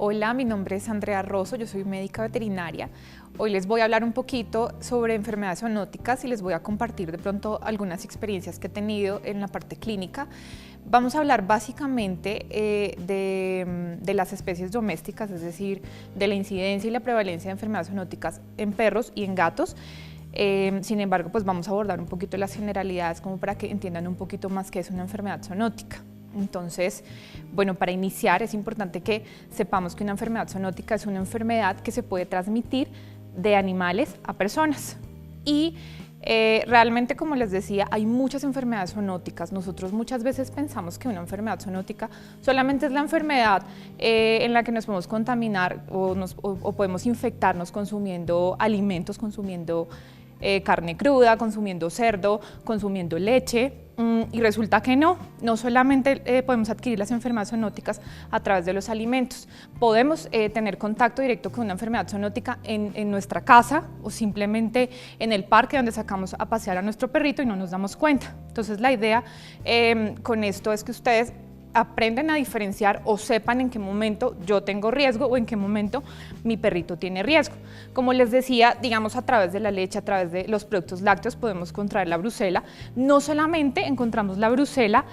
Hola, mi nombre es Andrea Rosso, yo soy médica veterinaria. Hoy les voy a hablar un poquito sobre enfermedades zoonóticas y les voy a compartir de pronto algunas experiencias que he tenido en la parte clínica. Vamos a hablar básicamente de las especies domésticas, es decir, de la incidencia y la prevalencia de enfermedades zoonóticas en perros y en gatos. Sin embargo, pues vamos a abordar un poquito las generalidades como para que entiendan un poquito más qué es una enfermedad zoonótica. Entonces, bueno, para iniciar es importante que sepamos que una enfermedad zoonótica es una enfermedad que se puede transmitir de animales a personas. Y realmente, como les decía, hay muchas enfermedades zoonóticas. Nosotros muchas veces pensamos que una enfermedad zoonótica solamente es la enfermedad en la que nos podemos contaminar o podemos infectarnos consumiendo alimentos, consumiendo carne cruda, consumiendo cerdo, consumiendo leche. Y resulta que no solamente podemos adquirir las enfermedades zoonóticas a través de los alimentos. Podemos tener contacto directo con una enfermedad zoonótica en nuestra casa o simplemente en el parque donde sacamos a pasear a nuestro perrito y no nos damos cuenta. Entonces la idea con esto es que ustedes aprenden a diferenciar o sepan en qué momento yo tengo riesgo o en qué momento mi perrito tiene riesgo. Como les decía, digamos a través de la leche, a través de los productos lácteos podemos contraer la brucela. No solamente encontramos la brucela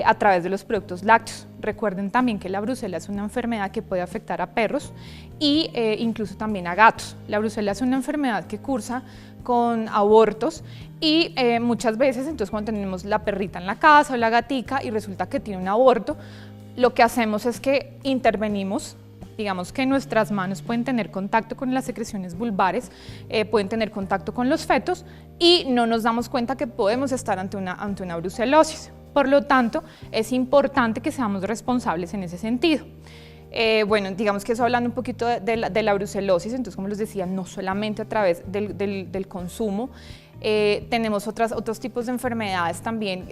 a través de los productos lácteos. Recuerden también que la brucela es una enfermedad que puede afectar a perros e incluso también a gatos. La brucela es una enfermedad que cursa con abortos y muchas veces, entonces cuando tenemos la perrita en la casa o la gatica y resulta que tiene un aborto, lo que hacemos es que intervenimos. Digamos que nuestras manos pueden tener contacto con las secreciones vulvares, pueden tener contacto con los fetos y no nos damos cuenta que podemos estar ante una brucelosis. Por lo tanto, es importante que seamos responsables en ese sentido. Bueno, digamos que eso hablando un poquito de la brucelosis, entonces como les decía, no solamente a través del consumo, tenemos otros tipos de enfermedades también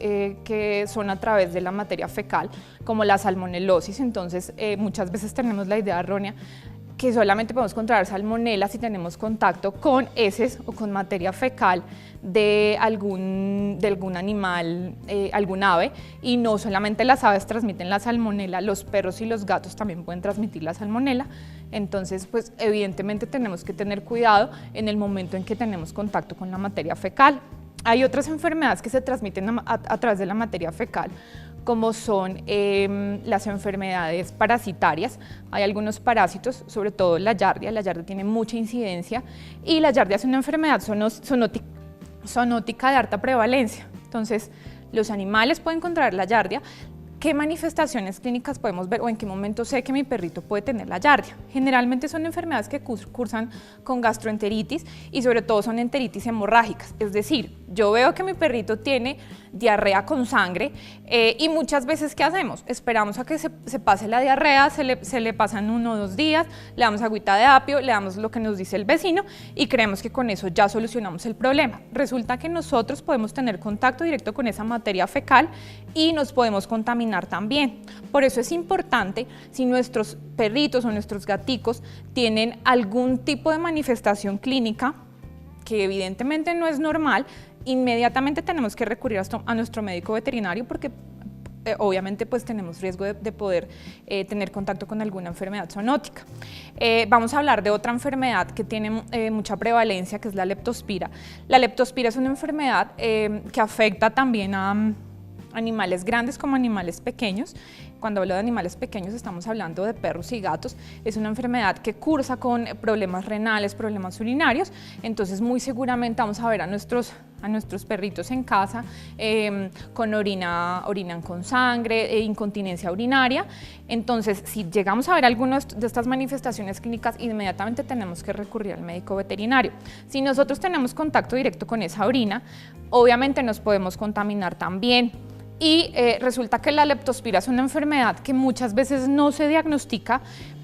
que son a través de la materia fecal, como la salmonelosis. Entonces muchas veces tenemos la idea errónea que solamente podemos contraer salmonela si tenemos contacto con heces o con materia fecal de algún animal, algún ave, y no solamente las aves transmiten la salmonela, los perros y los gatos también pueden transmitir la salmonela. Entonces, pues evidentemente tenemos que tener cuidado en el momento en que tenemos contacto con la materia fecal. Hay otras enfermedades que se transmiten a través de la materia fecal, como son las enfermedades parasitarias. Hay algunos parásitos, sobre todo la yardia tiene mucha incidencia y la yardia es una enfermedad zoonótica de alta prevalencia. Entonces, los animales pueden contraer la yardia. ¿Qué manifestaciones clínicas podemos ver o en qué momento sé que mi perrito puede tener la yardia? Generalmente son enfermedades que cursan con gastroenteritis y sobre todo son enteritis hemorrágicas, es decir, yo veo que mi perrito tiene diarrea con sangre y muchas veces ¿qué hacemos? Esperamos a que se pase la diarrea, se le pasan 1 o 2 días, le damos agüita de apio, le damos lo que nos dice el vecino y creemos que con eso ya solucionamos el problema. Resulta que nosotros podemos tener contacto directo con esa materia fecal y nos podemos contaminar también. Por eso es importante, si nuestros perritos o nuestros gaticos tienen algún tipo de manifestación clínica que evidentemente no es normal, inmediatamente tenemos que recurrir a nuestro médico veterinario porque obviamente pues tenemos riesgo de poder tener contacto con alguna enfermedad zoonótica. Vamos a hablar de otra enfermedad que tiene mucha prevalencia, que es la leptospira. La leptospira es una enfermedad que afecta también a animales grandes como animales pequeños. Cuando hablo de animales pequeños estamos hablando de perros y gatos. Es una enfermedad que cursa con problemas renales, problemas urinarios. Entonces muy seguramente vamos a ver a nuestros perritos en casa con orinan con sangre, incontinencia urinaria. Entonces si llegamos a ver algunas de estas manifestaciones clínicas, inmediatamente tenemos que recurrir al médico veterinario. Si nosotros tenemos contacto directo con esa orina, obviamente nos podemos contaminar también. Y resulta que la leptospira es una enfermedad que muchas veces no se diagnostica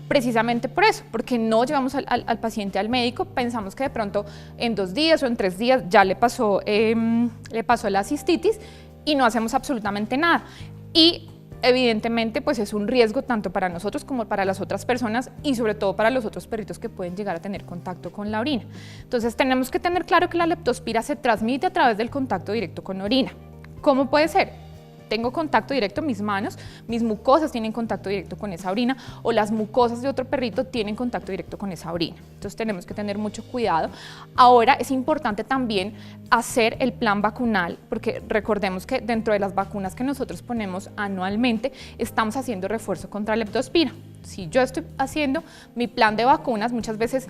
precisamente por eso, porque no llevamos al paciente al médico, pensamos que de pronto en 2 días o en 3 días ya le pasó la cistitis y no hacemos absolutamente nada. Y evidentemente pues es un riesgo tanto para nosotros como para las otras personas y sobre todo para los otros perritos que pueden llegar a tener contacto con la orina. Entonces tenemos que tener claro que la leptospira se transmite a través del contacto directo con orina. ¿Cómo puede ser? tengo contacto directo, mis manos, mis mucosas tienen contacto directo con esa orina, o las mucosas de otro perrito tienen contacto directo con esa orina. Entonces tenemos que tener mucho cuidado. Ahora es importante también hacer el plan vacunal, porque recordemos que dentro de las vacunas que nosotros ponemos anualmente, estamos haciendo refuerzo contra leptospira. Si yo estoy haciendo mi plan de vacunas, muchas veces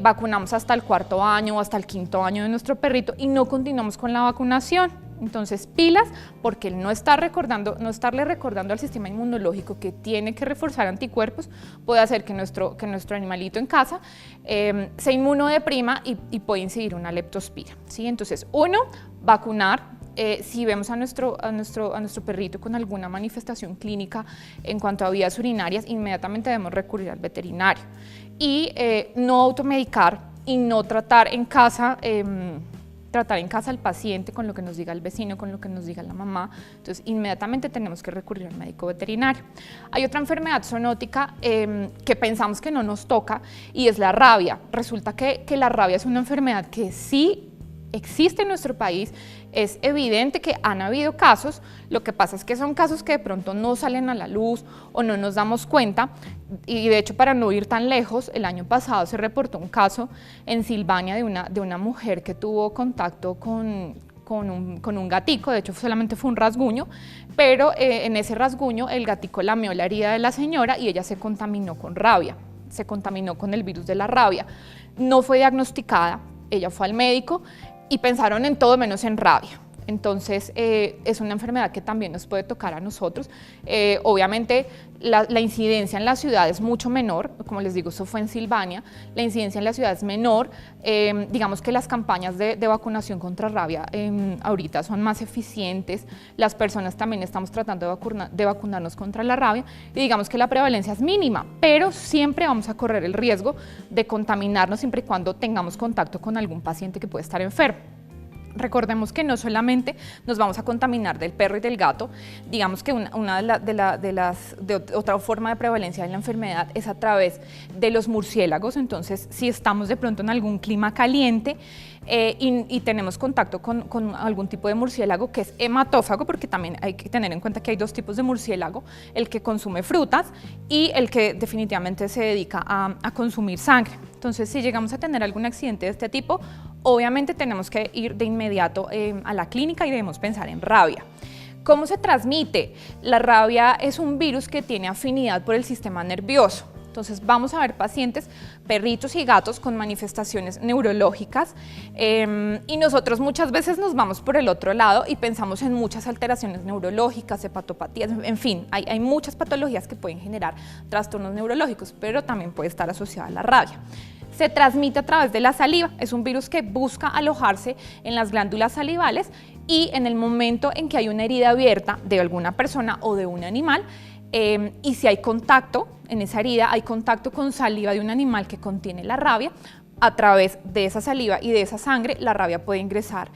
vacunamos hasta el 4.º año o hasta el 5.º año de nuestro perrito y no continuamos con la vacunación. Entonces, pilas, porque el no estarle recordando al sistema inmunológico que tiene que reforzar anticuerpos puede hacer que nuestro animalito en casa se inmunodeprima y puede incidir una leptospira, ¿sí? Entonces, uno, vacunar. Si vemos a nuestro perrito con alguna manifestación clínica en cuanto a vías urinarias, inmediatamente debemos recurrir al veterinario. Y no automedicar y no tratar en casa al paciente con lo que nos diga el vecino, con lo que nos diga la mamá. Entonces, inmediatamente tenemos que recurrir al médico veterinario. Hay otra enfermedad zoonótica que pensamos que no nos toca y es la rabia. Resulta que la rabia es una enfermedad que sí existe en nuestro país. Es evidente que han habido casos, lo que pasa es que son casos que de pronto no salen a la luz o no nos damos cuenta, y de hecho, para no ir tan lejos, el año pasado se reportó un caso en Silvania de una mujer que tuvo contacto con un gatico. De hecho solamente fue un rasguño, pero en ese rasguño el gatico lamió la herida de la señora y ella se contaminó con rabia, se contaminó con el virus de la rabia. No fue diagnosticada, ella fue al médico y pensaron en todo menos en rabia. Entonces, es una enfermedad que también nos puede tocar a nosotros. Obviamente, la incidencia en la ciudad es mucho menor, como les digo, eso fue en Silvania, la incidencia en la ciudad es menor. Digamos que las campañas de vacunación contra rabia ahorita son más eficientes, las personas también estamos tratando de vacunarnos contra la rabia, y digamos que la prevalencia es mínima, pero siempre vamos a correr el riesgo de contaminarnos siempre y cuando tengamos contacto con algún paciente que puede estar enfermo. Recordemos que no solamente nos vamos a contaminar del perro y del gato, digamos que otra forma de prevalencia de la enfermedad es a través de los murciélagos. Entonces, si estamos de pronto en algún clima caliente y tenemos contacto con algún tipo de murciélago que es hematófago, porque también hay que tener en cuenta que hay dos tipos de murciélago, el que consume frutas y el que definitivamente se dedica a consumir sangre. Entonces, si llegamos a tener algún accidente de este tipo, obviamente tenemos que ir de inmediato a la clínica y debemos pensar en rabia. ¿Cómo se transmite? La rabia es un virus que tiene afinidad por el sistema nervioso. Entonces vamos a ver pacientes, perritos y gatos con manifestaciones neurológicas y nosotros muchas veces nos vamos por el otro lado y pensamos en muchas alteraciones neurológicas, hepatopatías, en fin, hay muchas patologías que pueden generar trastornos neurológicos, pero también puede estar asociada a la rabia. Se transmite a través de la saliva, es un virus que busca alojarse en las glándulas salivales y en el momento en que hay una herida abierta de alguna persona o de un animal, y si hay contacto en esa herida, hay contacto con saliva de un animal que contiene la rabia, a través de esa saliva y de esa sangre, la rabia puede ingresar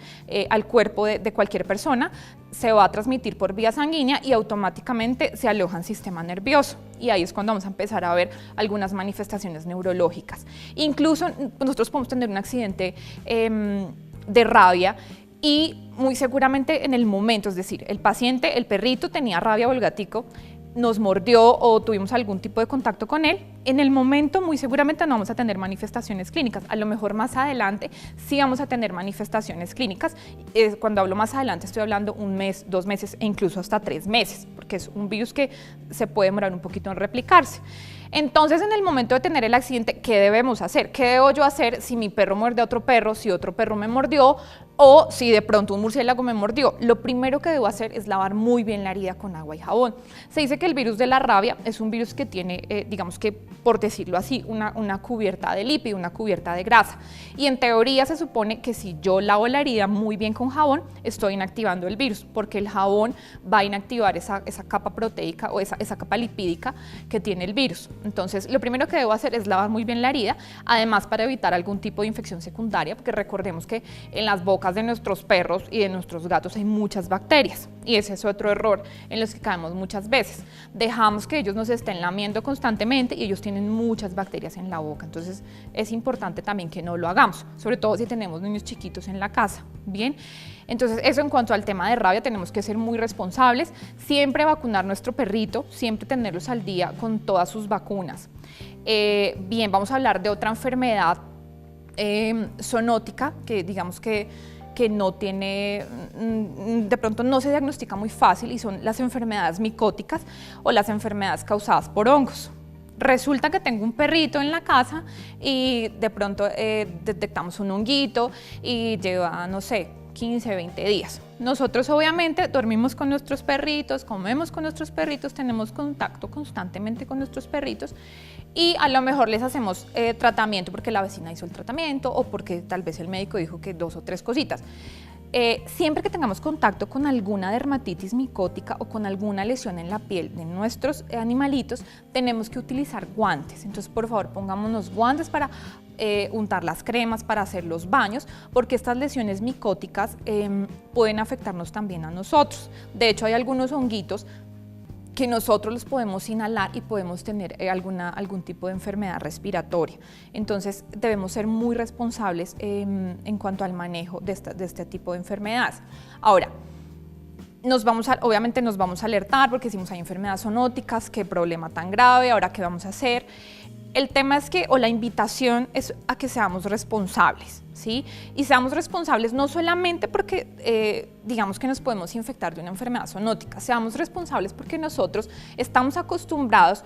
al cuerpo de cualquier persona, se va a transmitir por vía sanguínea y automáticamente se aloja en el sistema nervioso. Y ahí es cuando vamos a empezar a ver algunas manifestaciones neurológicas. Incluso nosotros podemos tener un accidente de rabia y muy seguramente en el momento, es decir, el paciente, el perrito tenía rabia o el gatico, nos mordió o tuvimos algún tipo de contacto con él, en el momento muy seguramente no vamos a tener manifestaciones clínicas. A lo mejor más adelante sí vamos a tener manifestaciones clínicas. Cuando hablo más adelante estoy hablando 1 mes, 2 meses e incluso hasta 3 meses, porque es un virus que se puede demorar un poquito en replicarse. Entonces, en el momento de tener el accidente, ¿qué debemos hacer? ¿Qué debo yo hacer si mi perro muerde a otro perro, si otro perro me mordió o si de pronto un murciélago me mordió? Lo primero que debo hacer es lavar muy bien la herida con agua y jabón. Se dice que el virus de la rabia es un virus que tiene, digamos que, por decirlo así, una cubierta de lípido, una cubierta de grasa. Y en teoría se supone que si yo lavo la herida muy bien con jabón, estoy inactivando el virus, porque el jabón va a inactivar esa capa proteica o esa capa lipídica que tiene el virus. Entonces, lo primero que debo hacer es lavar muy bien la herida, además para evitar algún tipo de infección secundaria, porque recordemos que en las bocas bocas de nuestros perros y de nuestros gatos hay muchas bacterias, y ese es otro error en los que caemos muchas veces. Dejamos que ellos nos estén lamiendo constantemente y ellos tienen muchas bacterias en la boca, entonces es importante también que no lo hagamos, sobre todo si tenemos niños chiquitos en la casa. Bien, entonces eso en cuanto al tema de rabia, tenemos que ser muy responsables, siempre vacunar nuestro perrito, siempre tenerlos al día con todas sus vacunas. Bien, vamos a hablar de otra enfermedad zoonótica que digamos que no tiene, de pronto no se diagnostica muy fácil, y son las enfermedades micóticas o las enfermedades causadas por hongos. Resulta que tengo un perrito en la casa y de pronto detectamos un honguito y lleva, no sé, 15, 20 días. Nosotros obviamente dormimos con nuestros perritos, comemos con nuestros perritos, tenemos contacto constantemente con nuestros perritos y a lo mejor les hacemos tratamiento porque la vecina hizo el tratamiento o porque tal vez el médico dijo que 2 o 3 cositas. Siempre que tengamos contacto con alguna dermatitis micótica o con alguna lesión en la piel de nuestros animalitos, tenemos que utilizar guantes. Entonces, por favor, pongámonos guantes para untar las cremas, para hacer los baños, porque estas lesiones micóticas pueden afectarnos también a nosotros. De hecho, hay algunos honguitos que nosotros los podemos inhalar y podemos tener algún tipo de enfermedad respiratoria. Entonces debemos ser muy responsables en cuanto al manejo de este tipo de enfermedades. Ahora, obviamente nos vamos a alertar porque decimos hay enfermedades zoonóticas, qué problema tan grave, ahora qué vamos a hacer. El tema es que, o la invitación es a que seamos responsables, ¿sí? Y seamos responsables no solamente porque digamos que nos podemos infectar de una enfermedad zoonótica, seamos responsables porque nosotros estamos acostumbrados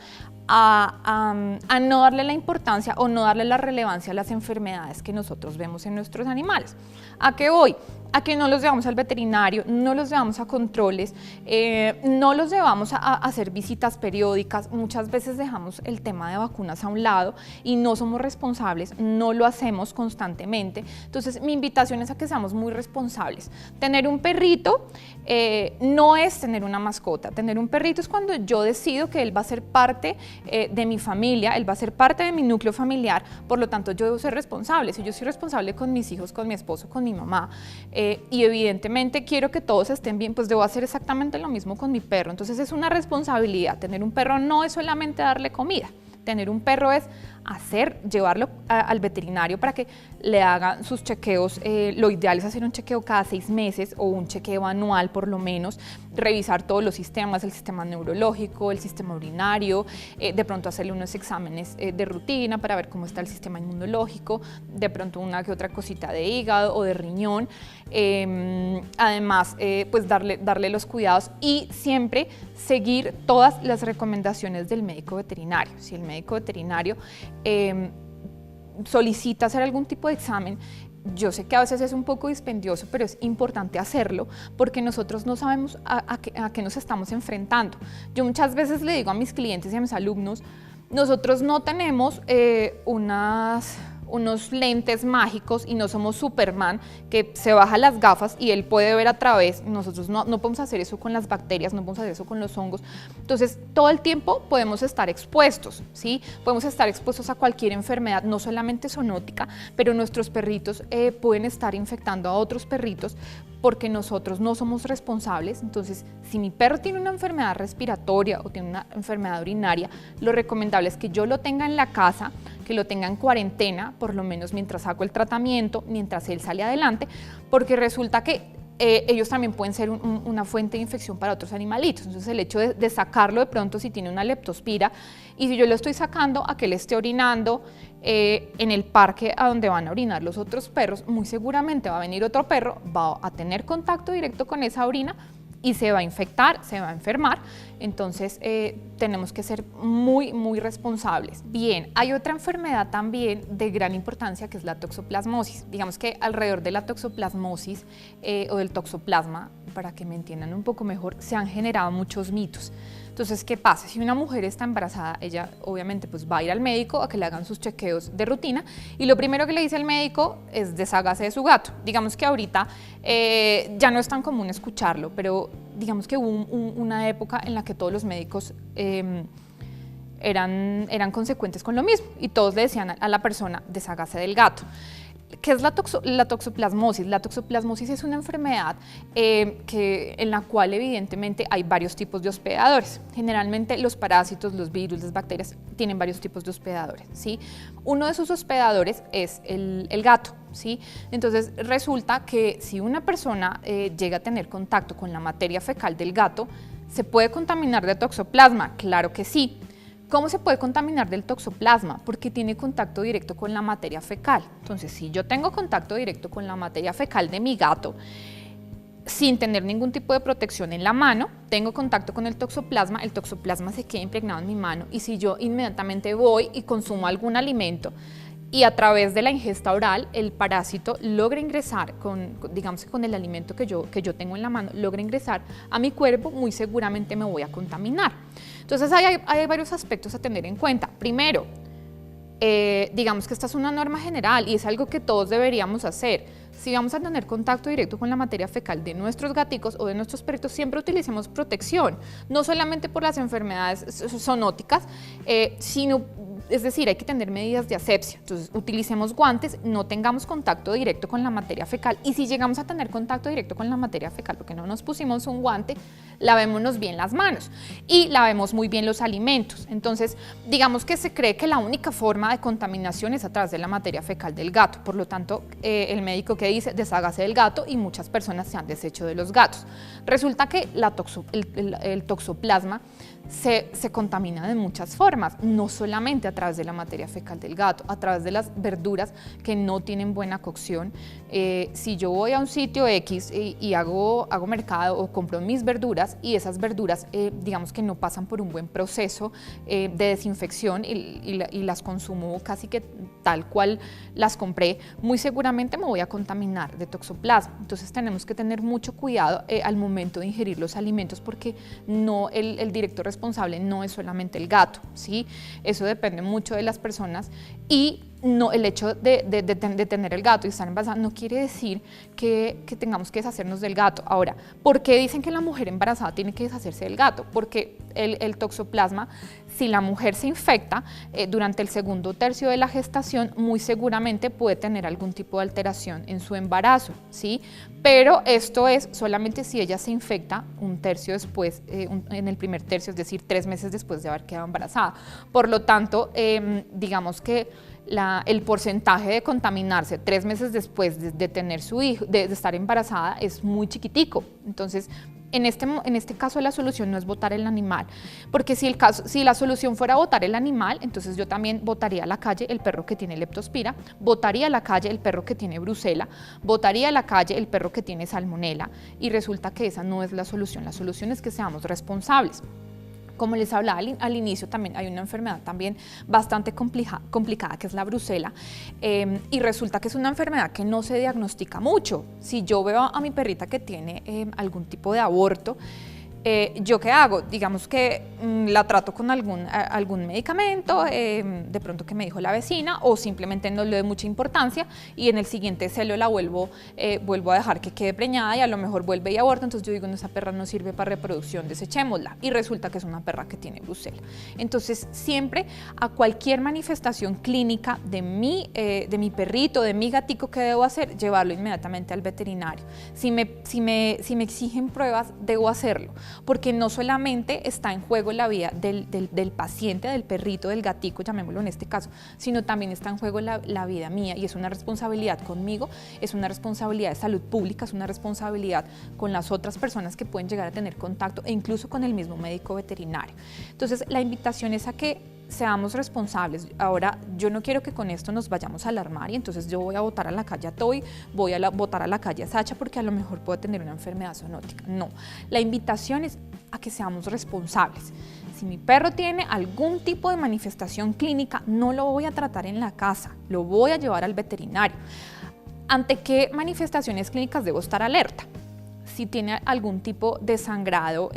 a no darle la importancia o no darle la relevancia a las enfermedades que nosotros vemos en nuestros animales. ¿A qué voy? A que no los llevamos al veterinario, no los llevamos a controles, no los llevamos a hacer visitas periódicas. Muchas veces dejamos el tema de vacunas a un lado y no somos responsables, no lo hacemos constantemente. Entonces mi invitación es a que seamos muy responsables. Tener un perrito no es tener una mascota. Tener un perrito es cuando yo decido que él va a ser parte de mi familia, él va a ser parte de mi núcleo familiar, por lo tanto yo debo ser responsable. Si yo soy responsable con mis hijos, con mi esposo, con mi mamá, y evidentemente quiero que todos estén bien, pues debo hacer exactamente lo mismo con mi perro. Entonces es una responsabilidad. Tener un perro no es solamente darle comida. Tener un perro es llevarlo al veterinario para que le hagan sus chequeos. Lo ideal es hacer un chequeo cada 6 meses o un chequeo anual por lo menos, revisar todos los sistemas, el sistema neurológico, el sistema urinario, de pronto hacerle unos exámenes de rutina para ver cómo está el sistema inmunológico, de pronto una que otra cosita de hígado o de riñón. Además, pues darle los cuidados y siempre seguir todas las recomendaciones del médico veterinario. Si el médico veterinario solicita hacer algún tipo de examen, yo sé que a veces es un poco dispendioso, pero es importante hacerlo porque nosotros no sabemos a qué nos estamos enfrentando. Yo muchas veces le digo a mis clientes y a mis alumnos, nosotros no tenemos unos lentes mágicos y no somos Superman que se baja las gafas y él puede ver a través. Nosotros no podemos hacer eso con las bacterias, no podemos hacer eso con los hongos. Entonces todo el tiempo podemos estar expuestos, ¿sí? Podemos estar expuestos a cualquier enfermedad, no solamente zoonótica, pero nuestros perritos pueden estar infectando a otros perritos porque nosotros no somos responsables. Entonces, si mi perro tiene una enfermedad respiratoria o tiene una enfermedad urinaria, lo recomendable es que yo lo tenga en la casa, que lo tenga en cuarentena, por lo menos mientras hago el tratamiento, mientras él sale adelante, porque resulta que ellos también pueden ser una fuente de infección para otros animalitos. Entonces el hecho de sacarlo de pronto si tiene una leptospira y si yo lo estoy sacando a que él esté orinando en el parque a donde van a orinar los otros perros, muy seguramente va a venir otro perro, va a tener contacto directo con esa orina y se va a infectar, se va a enfermar. Entonces tenemos que ser muy, muy responsables. Bien, hay otra enfermedad también de gran importancia que es la toxoplasmosis. Digamos que alrededor de la toxoplasmosis o del toxoplasma, para que me entiendan un poco mejor, se han generado muchos mitos. Entonces, ¿qué pasa? Si una mujer está embarazada, ella obviamente pues va a ir al médico a que le hagan sus chequeos de rutina y lo primero que le dice el médico es deshágase de su gato. Digamos que ahorita ya no es tan común escucharlo, pero digamos que hubo una época en la que todos los médicos eran consecuentes con lo mismo y todos le decían a la persona deshágase del gato. ¿Qué es la toxoplasmosis? La toxoplasmosis es una enfermedad en la cual evidentemente hay varios tipos de hospedadores. Generalmente los parásitos, los virus, las bacterias tienen varios tipos de hospedadores, ¿sí? Uno de sus hospedadores es el gato, ¿sí? Entonces resulta que si una persona llega a tener contacto con la materia fecal del gato, ¿se puede contaminar de toxoplasma? Claro que sí. ¿Cómo se puede contaminar del toxoplasma? Porque tiene contacto directo con la materia fecal. Entonces, si yo tengo contacto directo con la materia fecal de mi gato, sin tener ningún tipo de protección en la mano, tengo contacto con el toxoplasma se queda impregnado en mi mano, y si yo inmediatamente voy y consumo algún alimento y a través de la ingesta oral el parásito logra ingresar digamos con el alimento que yo tengo en la mano, logra ingresar a mi cuerpo, muy seguramente me voy a contaminar. Entonces hay varios aspectos a tener en cuenta. Primero, digamos que esta es una norma general y es algo que todos deberíamos hacer. Si vamos a tener contacto directo con la materia fecal de nuestros gaticos o de nuestros perritos, siempre utilicemos protección, no solamente por las enfermedades zoonóticas, es decir, hay que tener medidas de asepsia. Entonces, utilicemos guantes, no tengamos contacto directo con la materia fecal, y si llegamos a tener contacto directo con la materia fecal porque no nos pusimos un guante, lavémonos bien las manos y lavemos muy bien los alimentos. Entonces, digamos que se cree que la única forma de contaminación es a través de la materia fecal del gato. Por lo tanto, el médico que dice, deshágase del gato, y muchas personas se han deshecho de los gatos. Resulta que el toxoplasma se contamina de muchas formas, no solamente a través de la materia fecal del gato, a través de las verduras que no tienen buena cocción. Si yo voy a un sitio X y hago mercado o compro mis verduras y esas verduras digamos que no pasan por un buen proceso de desinfección y las consumo casi que tal cual las compré, muy seguramente me voy a contaminar de toxoplasma. Entonces tenemos que tener mucho cuidado al momento de ingerir los alimentos, porque no el directo responsable no es solamente el gato, ¿sí? Eso depende mucho de las personas, y no, el hecho de tener el gato y estar embarazada no quiere decir que tengamos que deshacernos del gato. Ahora, ¿por qué dicen que la mujer embarazada tiene que deshacerse del gato? Porque el toxoplasma, si la mujer se infecta durante el segundo tercio de la gestación, muy seguramente puede tener algún tipo de alteración en su embarazo, ¿sí? Pero esto es solamente si ella se infecta un tercio después, en el primer tercio, es decir, 3 meses después de haber quedado embarazada. Por lo tanto, digamos que el porcentaje de contaminarse 3 meses después de tener su hijo, de estar embarazada, es muy chiquitico. Entonces, en este caso la solución no es botar el animal, porque si la solución fuera botar el animal, entonces yo también botaría a la calle el perro que tiene leptospira, botaría a la calle el perro que tiene brucela, botaría a la calle el perro que tiene salmonela, y resulta que esa no es la solución es que seamos responsables. Como les hablaba al inicio, también hay una enfermedad también bastante complicada, que es la brucela, y resulta que es una enfermedad que no se diagnostica mucho. Si yo veo a mi perrita que tiene algún tipo de aborto, ¿yo qué hago? Digamos que la trato con algún medicamento, de pronto que me dijo la vecina, o simplemente no le doy mucha importancia y en el siguiente celo la vuelvo a dejar que quede preñada y a lo mejor vuelve y aborta. Entonces yo digo, no, esa perra no sirve para reproducción, desechémosla, y resulta que es una perra que tiene brucela. Entonces siempre a cualquier manifestación clínica de mi perrito, de mi gatico, ¿qué debo hacer? Llevarlo inmediatamente al veterinario. Si me exigen pruebas, debo hacerlo, porque no solamente está en juego la vida del paciente, del perrito, del gatico, llamémoslo en este caso, sino también está en juego la vida mía, y es una responsabilidad conmigo, es una responsabilidad de salud pública, es una responsabilidad con las otras personas que pueden llegar a tener contacto, e incluso con el mismo médico veterinario. Entonces, la invitación es a que seamos responsables. Ahora, yo no quiero que con esto nos vayamos a alarmar y entonces yo voy a botar a la calle a Toby, voy a botar a la calle a Sacha porque a lo mejor puede tener una enfermedad zoonótica. No, la invitación es a que seamos responsables. Si mi perro tiene algún tipo de manifestación clínica, no lo voy a tratar en la casa, lo voy a llevar al veterinario. ¿Ante qué manifestaciones clínicas debo estar alerta? Si tiene algún tipo de sangrado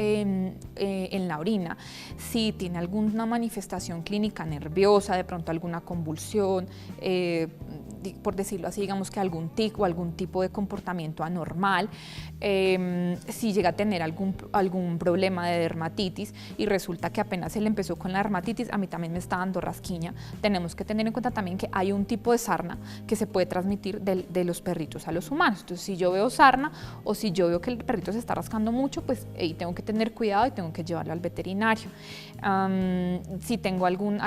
en la orina, si tiene alguna manifestación clínica nerviosa, de pronto alguna convulsión, por decirlo así, digamos que algún tic o algún tipo de comportamiento anormal, si llega a tener algún problema de dermatitis y resulta que apenas él empezó con la dermatitis, a mí también me está dando rasquiña, tenemos que tener en cuenta también que hay un tipo de sarna que se puede transmitir de los perritos a los humanos. Entonces, si yo veo sarna o si yo veo que el perrito se está rascando mucho, pues ahí tengo que tener cuidado y tengo que llevarlo al veterinario. Si tengo algún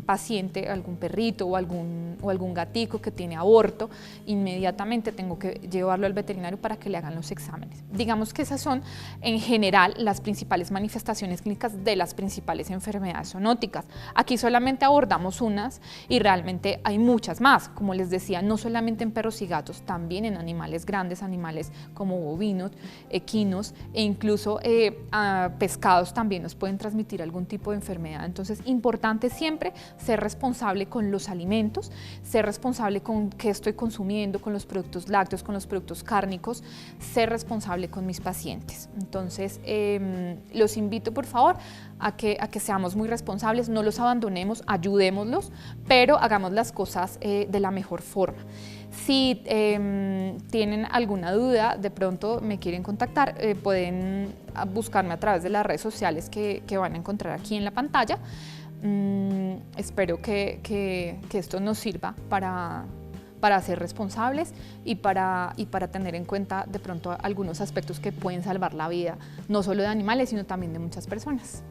paciente, algún perrito o algún gatico que tiene aborto, inmediatamente tengo que llevarlo al veterinario para que le hagan los exámenes. Digamos que esas son en general las principales manifestaciones clínicas de las principales enfermedades zoonóticas. Aquí solamente abordamos unas y realmente hay muchas más, como les decía, no solamente en perros y gatos, también en animales grandes, animales como bovinos, equinos e incluso pescados también nos pueden transmitir algún tipo de enfermedad. Entonces, importante siempre ser responsable con los alimentos, ser responsable con qué estoy consumiendo, con los productos lácteos, con los productos cárnicos, ser responsable con mis pacientes. Entonces, los invito por favor a que seamos muy responsables, no los abandonemos, ayudémoslos, pero hagamos las cosas de la mejor forma. Si tienen alguna duda, de pronto me quieren contactar, pueden buscarme a través de las redes sociales que van a encontrar aquí en la pantalla. Espero que esto nos sirva para ser responsables y para tener en cuenta de pronto algunos aspectos que pueden salvar la vida, no solo de animales, sino también de muchas personas.